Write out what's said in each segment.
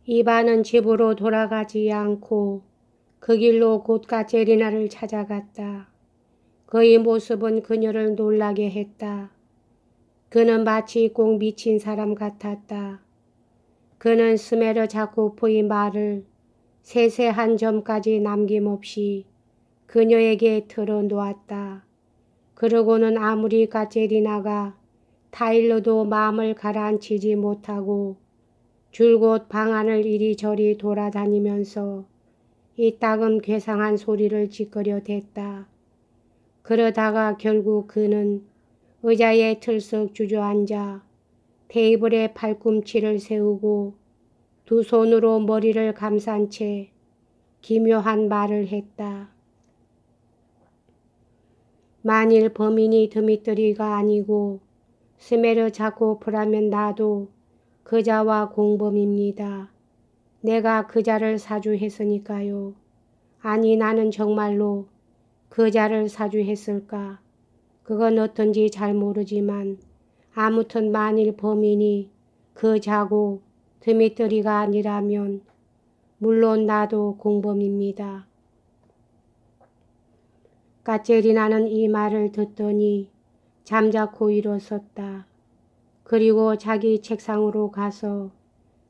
이반은 집으로 돌아가지 않고 그 길로 곧 까제리나를 찾아갔다. 그의 모습은 그녀를 놀라게 했다. 그는 마치 꼭 미친 사람 같았다. 그는 스메르 자코프의 말을 세세한 점까지 남김없이 그녀에게 털어놓았다. 그러고는 아무리 까제리나가 타일러도 마음을 가라앉히지 못하고 줄곧 방안을 이리저리 돌아다니면서 이따금 괴상한 소리를 짓거려댔다. 그러다가 결국 그는 의자에 틀썩 주저앉아 테이블에 팔꿈치를 세우고 두 손으로 머리를 감싼 채 기묘한 말을 했다. 만일 범인이 드미트리가 아니고 스메르 자코프라면 나도 그자와 공범입니다. 내가 그자를 사주했으니까요. 아니 나는 정말로 그자를 사주했을까? 그건 어떤지 잘 모르지만 아무튼 만일 범인이 그자고 드미트리가 아니라면 물론 나도 공범입니다. 까체리나는 이 말을 듣더니 잠자코 일어섰다. 그리고 자기 책상으로 가서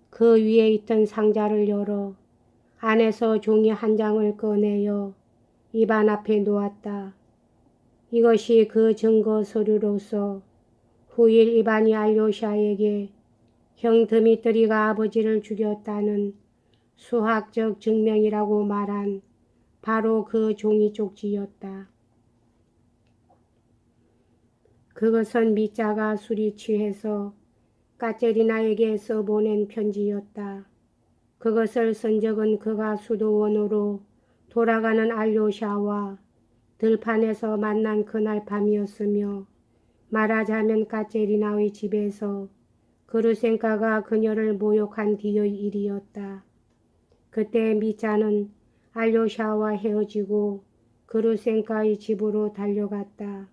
그 위에 있던 상자를 열어 안에서 종이 한 장을 꺼내어 이반 앞에 놓았다. 이것이 그 증거 서류로서 후일 이반이 알료샤에게 형 드미트리가 아버지를 죽였다는 수학적 증명이라고 말한 바로 그 종이 쪽지였다. 그것은 미자가 술이 취해서 까제리나에게 써보낸 편지였다. 그것을 쓴 적은 그가 수도원으로 돌아가는 알료샤와 들판에서 만난 그날 밤이었으며 말하자면 까제리나의 집에서 그루센카가 그녀를 모욕한 뒤의 일이었다. 그때 미자는 알료샤와 헤어지고 그루센카의 집으로 달려갔다.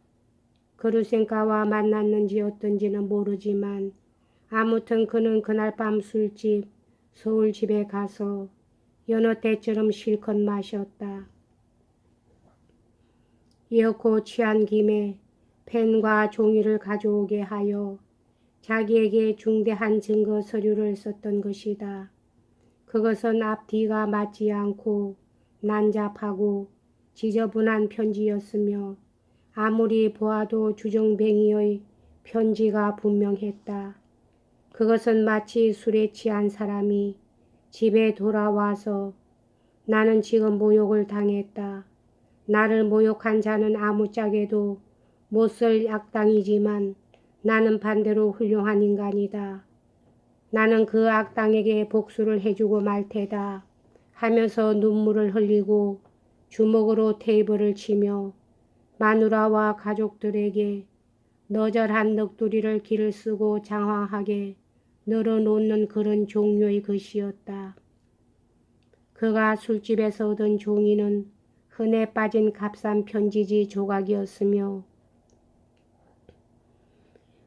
그루센카와 만났는지 어떤지는 모르지만 아무튼 그는 그날 밤 술집 서울집에 가서 여느 때처럼 실컷 마셨다. 이윽고 취한 김에 펜과 종이를 가져오게 하여 자기에게 중대한 증거 서류를 썼던 것이다. 그것은 앞뒤가 맞지 않고 난잡하고 지저분한 편지였으며 아무리 보아도 주정뱅이의 편지가 분명했다. 그것은 마치 술에 취한 사람이 집에 돌아와서 나는 지금 모욕을 당했다. 나를 모욕한 자는 아무짝에도 못쓸 악당이지만 나는 반대로 훌륭한 인간이다. 나는 그 악당에게 복수를 해주고 말 테다 하면서 눈물을 흘리고 주먹으로 테이블을 치며 마누라와 가족들에게 너절한 넋두리를 길을 쓰고 장황하게 널어놓는 그런 종류의 것이었다. 그가 술집에서 얻은 종이는 흔해 빠진 값싼 편지지 조각이었으며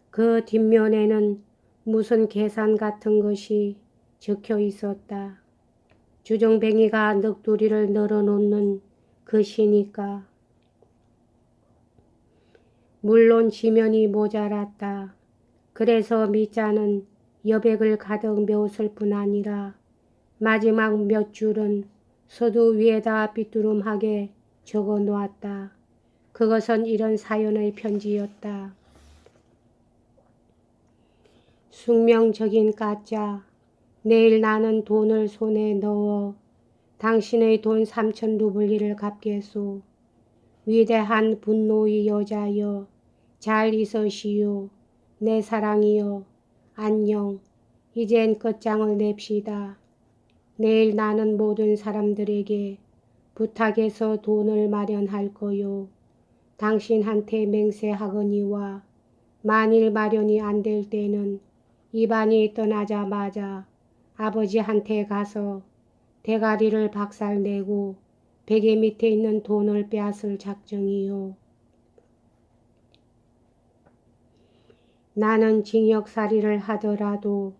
그 뒷면에는 무슨 계산 같은 것이 적혀 있었다. 주정뱅이가 넋두리를 널어놓는 것이니까. 물론 지면이 모자랐다. 그래서 미자는 여백을 가득 메웠을 뿐 아니라 마지막 몇 줄은 서두 위에다 삐뚤음하게 적어 놓았다. 그것은 이런 사연의 편지였다. 숙명적인 까짜, 내일 나는 돈을 손에 넣어 당신의 돈 3,000 루블리를 갚겠소. 위대한 분노의 여자여, 잘 있으시오. 내 사랑이여, 안녕. 이젠 끝장을 냅시다. 내일 나는 모든 사람들에게 부탁해서 돈을 마련할 거요. 당신한테 맹세하거니와 만일 마련이 안 될 때는 이반이 떠나자마자 아버지한테 가서 대가리를 박살내고 베개 밑에 있는 돈을 빼앗을 작정이요. 나는 징역살이를 하더라도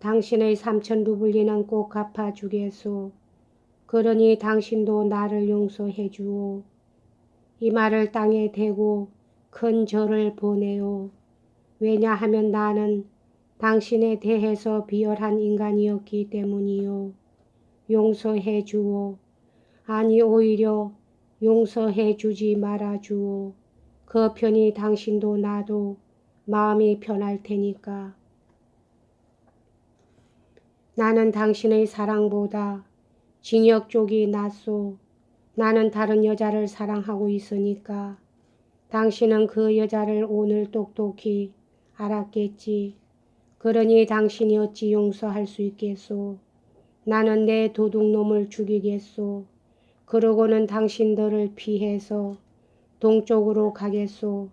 당신의 3천 루블리는 꼭 갚아주겠소. 그러니 당신도 나를 용서해 주오. 이 말을 땅에 대고 큰 절을 보내오. 왜냐하면 나는 당신에 대해서 비열한 인간이었기 때문이요. 용서해 주오. 아니 오히려 용서해 주지 말아 주오. 그 편이 당신도 나도 마음이 편할 테니까. 나는 당신의 사랑보다 징역 쪽이 낫소. 나는 다른 여자를 사랑하고 있으니까. 당신은 그 여자를 오늘 똑똑히 알았겠지. 그러니 당신이 어찌 용서할 수 있겠소. 나는 내 도둑놈을 죽이겠소. 그러고는 당신들을 피해서 동쪽으로 가겠소.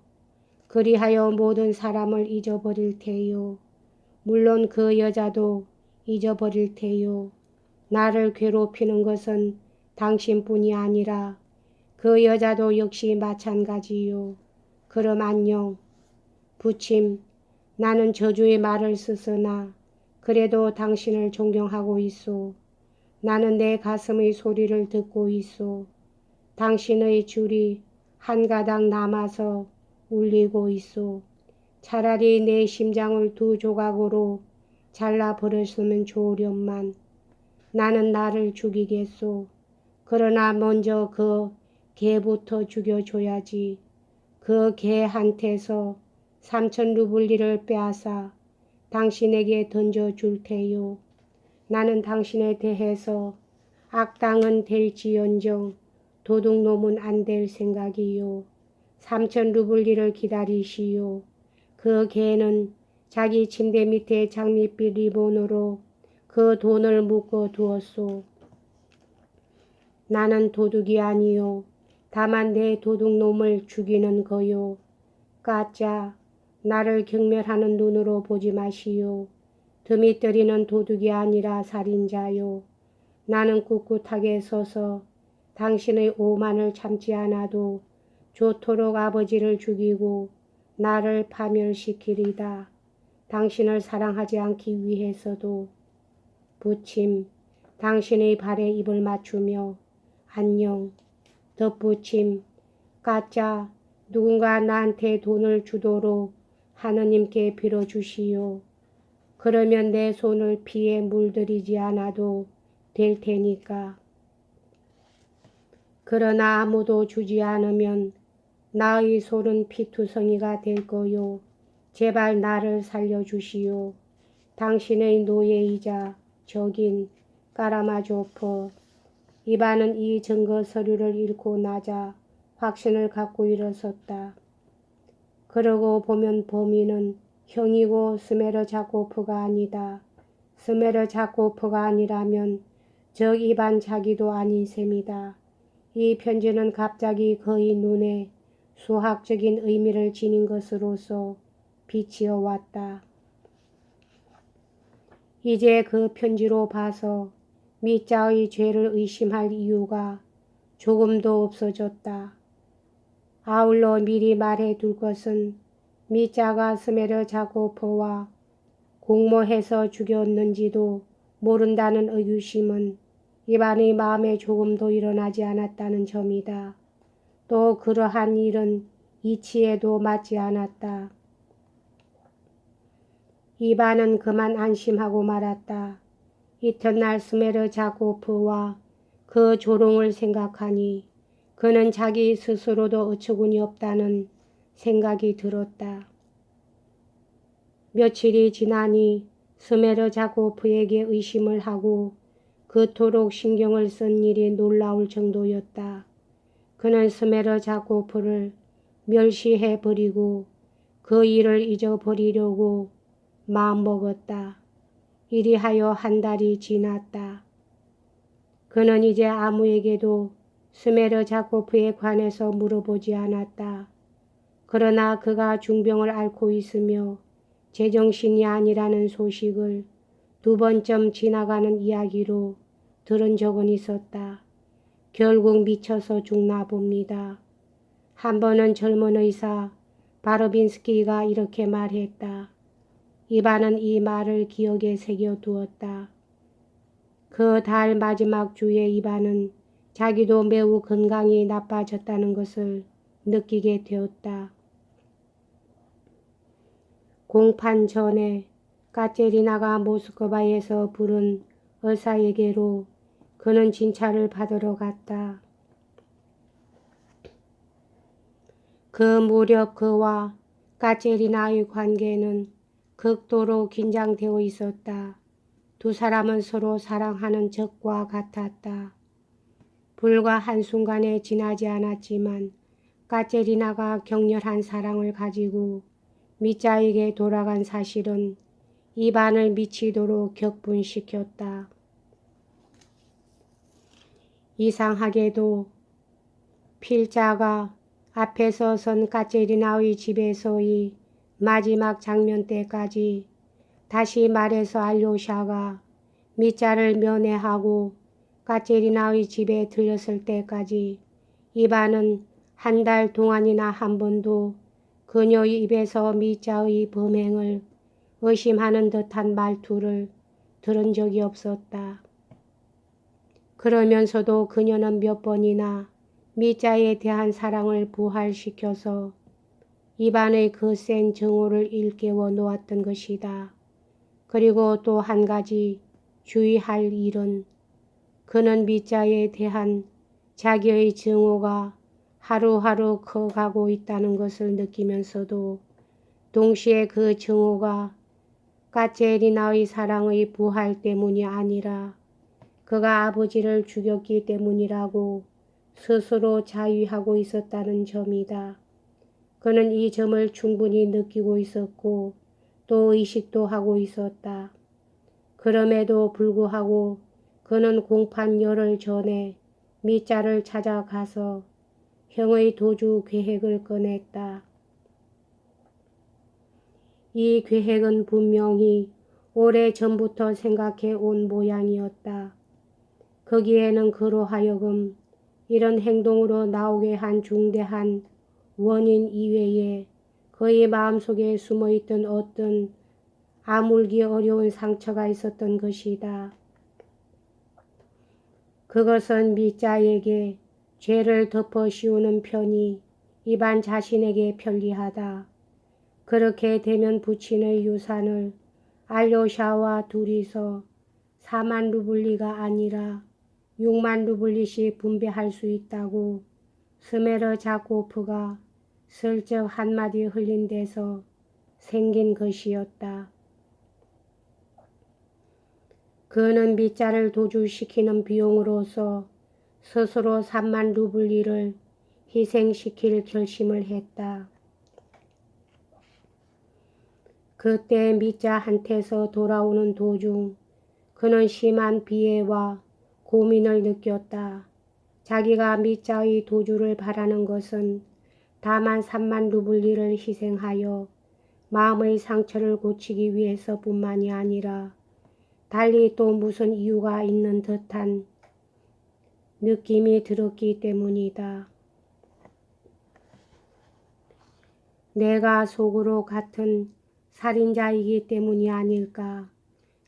그리하여 모든 사람을 잊어버릴 테요. 물론 그 여자도 잊어버릴 테요. 나를 괴롭히는 것은 당신뿐이 아니라 그 여자도 역시 마찬가지요. 그럼 안녕. 부침, 나는 저주의 말을 쓰으나 그래도 당신을 존경하고 있소. 나는 내 가슴의 소리를 듣고 있소. 당신의 줄이 한 가닥 남아서 울리고 있소. 차라리 내 심장을 2조각으로 잘라버렸으면 좋으련만. 나는 나를 죽이겠소. 그러나 먼저 그 개부터 죽여줘야지. 그 개한테서 3천 루블리를 빼앗아 당신에게 던져줄 테요. 나는 당신에 대해서 악당은 될지언정 도둑놈은 안 될 생각이요. 3천 루블리를 기다리시오. 그 개는 자기 침대 밑에 장밋빛 리본으로 그 돈을 묶어 두었소. 나는 도둑이 아니요. 다만 내 도둑놈을 죽이는 거요. 까짜, 나를 경멸하는 눈으로 보지 마시오. 틈이 떨이는 도둑이 아니라 살인자요. 나는 꿋꿋하게 서서 당신의 오만을 참지 않아도 좋도록 아버지를 죽이고 나를 파멸시키리다. 당신을 사랑하지 않기 위해서도. 부침, 당신의 발에 입을 맞추며 안녕. 덧붙임, 까짜, 누군가 나한테 돈을 주도록 하느님께 빌어주시오. 그러면 내 손을 피에 물들이지 않아도 될 테니까. 그러나 아무도 주지 않으면 나의 손은 피투성이가 될 거요. 제발 나를 살려주시오. 당신의 노예이자 적인 까라마조프. 이반은 이 증거 서류를 읽고 나자 확신을 갖고 일어섰다. 그러고 보면 범인은 형이고 스메르자코프가 아니다. 스메르자코프가 아니라면 저 이반 자기도 아닌 셈이다. 이 편지는 갑자기 그의 눈에 수학적인 의미를 지닌 것으로서 비치어 왔다. 이제 그 편지로 봐서 미자의 죄를 의심할 이유가 조금도 없어졌다. 아울러 미리 말해 둘 것은 미자가 스메르자코프와 공모해서 죽였는지도 모른다는 의구심은 이반의 마음에 조금도 일어나지 않았다는 점이다. 또 그러한 일은 이치에도 맞지 않았다. 이반은 그만 안심하고 말았다. 이튿날 스메르자코프와 그 조롱을 생각하니 그는 자기 스스로도 어처구니 없다는 생각이 들었다. 며칠이 지나니 스메르자코프에게 의심을 하고 그토록 신경을 쓴 일이 놀라울 정도였다. 그는 스메르자코프를 멸시해버리고 그 일을 잊어버리려고 마음먹었다. 이리하여 한 달이 지났다. 그는 이제 아무에게도 스메르자코프에 관해서 물어보지 않았다. 그러나 그가 중병을 앓고 있으며 제정신이 아니라는 소식을 2번쯤 지나가는 이야기로 들은 적은 있었다. 결국 미쳐서 죽나 봅니다. 한 번은 젊은 의사 바르빈스키가 이렇게 말했다. 이반은 이 말을 기억에 새겨두었다. 그 달 마지막 주에 이반은 자기도 매우 건강이 나빠졌다는 것을 느끼게 되었다. 공판 전에 까테리나가 모스크바에서 부른 의사에게로 그는 진찰을 받으러 갔다. 그 무렵 그와 까테리나의 관계는 극도로 긴장되어 있었다. 두 사람은 서로 사랑하는 적과 같았다. 불과 한순간에 지나지 않았지만 까테리나가 격렬한 사랑을 가지고 미자에게 돌아간 사실은 이반을 미치도록 격분시켰다. 이상하게도 필자가 앞에서 선 까테리나의 집에서의 마지막 장면 때까지, 다시 말해서 알료샤가 미자를 면회하고 까테리나의 집에 들렸을 때까지 이반은 한 달 동안이나 한 번도 그녀의 입에서 미자의 범행을 의심하는 듯한 말투를 들은 적이 없었다. 그러면서도 그녀는 몇 번이나 미자에 대한 사랑을 부활시켜서 이반의 거센 정오를 일깨워 놓았던 것이다. 그리고 또 한 가지 주의할 일은 그는 미자에 대한 자기의 증오가 하루하루 커가고 있다는 것을 느끼면서도 동시에 그 증오가 까테리나의 사랑의 부활 때문이 아니라 그가 아버지를 죽였기 때문이라고 스스로 자위하고 있었다는 점이다. 그는 이 점을 충분히 느끼고 있었고 또 의식도 하고 있었다. 그럼에도 불구하고 그는 공판 열흘 전에 미자를 찾아가서 형의 도주 계획을 꺼냈다. 이 계획은 분명히 오래전부터 생각해 온 모양이었다. 거기에는 그로 하여금 이런 행동으로 나오게 한 중대한 원인 이외에 그의 마음속에 숨어있던 어떤 아물기 어려운 상처가 있었던 것이다. 그것은 미자에게 죄를 덮어 씌우는 편이 이반 자신에게 편리하다. 그렇게 되면 부친의 유산을 알료샤와 둘이서 4만 루블리가 아니라 6만 루블리씩 분배할 수 있다고 스메르자코프가 슬쩍 한마디 흘린 데서 생긴 것이었다. 그는 미자를 도주시키는 비용으로서 스스로 3만 루블리를 희생시킬 결심을 했다. 그때 미자한테서 돌아오는 도중 그는 심한 비애와 고민을 느꼈다. 자기가 미자의 도주를 바라는 것은 다만 3만 루블리를 희생하여 마음의 상처를 고치기 위해서뿐만이 아니라 달리 또 무슨 이유가 있는 듯한 느낌이 들었기 때문이다. 내가 속으로 같은 살인자이기 때문이 아닐까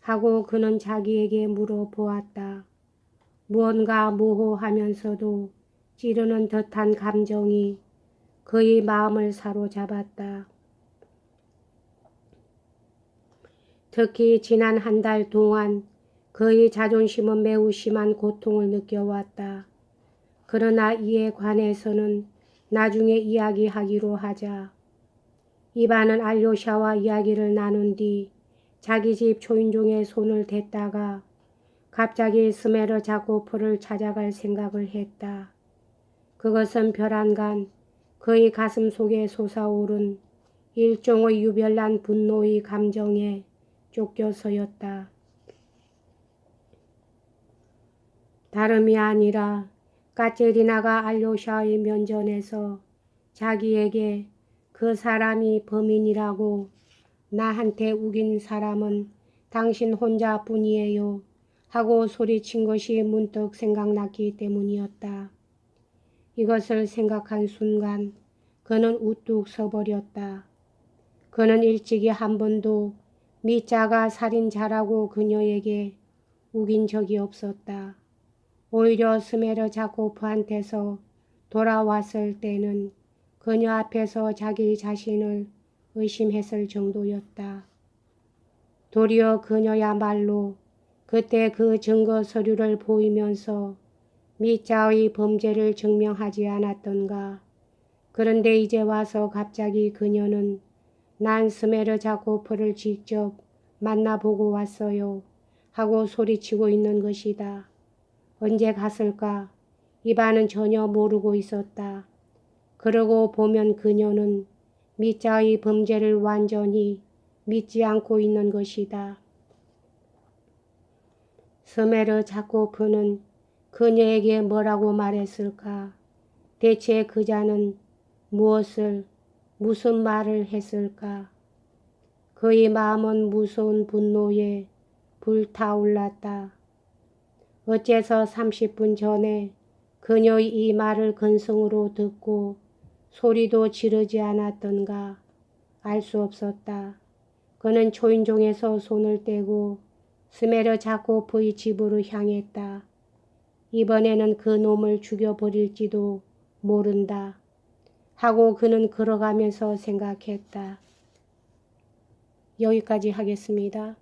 하고 그는 자기에게 물어보았다. 무언가 모호하면서도 찌르는 듯한 감정이 그의 마음을 사로잡았다. 특히 지난 한 달 동안 그의 자존심은 매우 심한 고통을 느껴왔다. 그러나 이에 관해서는 나중에 이야기하기로 하자. 이반은 알료샤와 이야기를 나눈 뒤 자기 집 초인종에 손을 댔다가 갑자기 스메르자코프를 찾아갈 생각을 했다. 그것은 별안간 그의 가슴 속에 솟아오른 일종의 유별난 분노의 감정에 쫓겨서였다. 다름이 아니라 까테리나가 알료샤의 면전에서 자기에게 그 사람이 범인이라고 나한테 우긴 사람은 당신 혼자뿐이에요 하고 소리친 것이 문득 생각났기 때문이었다. 이것을 생각한 순간 그는 우뚝 서버렸다. 그는 일찍이 한 번도 미자가 살인자라고 그녀에게 우긴 적이 없었다. 오히려 스메르자코프한테서 돌아왔을 때는 그녀 앞에서 자기 자신을 의심했을 정도였다. 도리어 그녀야말로 그때 그 증거 서류를 보이면서 미자의 범죄를 증명하지 않았던가. 그런데 이제 와서 갑자기 그녀는 난 스메르자코프를 직접 만나보고 왔어요 하고 소리치고 있는 것이다. 언제 갔을까? 이반은 전혀 모르고 있었다. 그러고 보면 그녀는 미자의 범죄를 완전히 믿지 않고 있는 것이다. 스메르자코프는 그녀에게 뭐라고 말했을까? 대체 그자는 무슨 말을 했을까? 그의 마음은 무서운 분노에 불타올랐다. 어째서 30분 전에 그녀의 이 말을 근성으로 듣고 소리도 지르지 않았던가. 알 수 없었다. 그는 초인종에서 손을 떼고 스메르자코프의 집으로 향했다. 이번에는 그 놈을 죽여버릴지도 모른다 하고 그는 걸어가면서 생각했다. 여기까지 하겠습니다.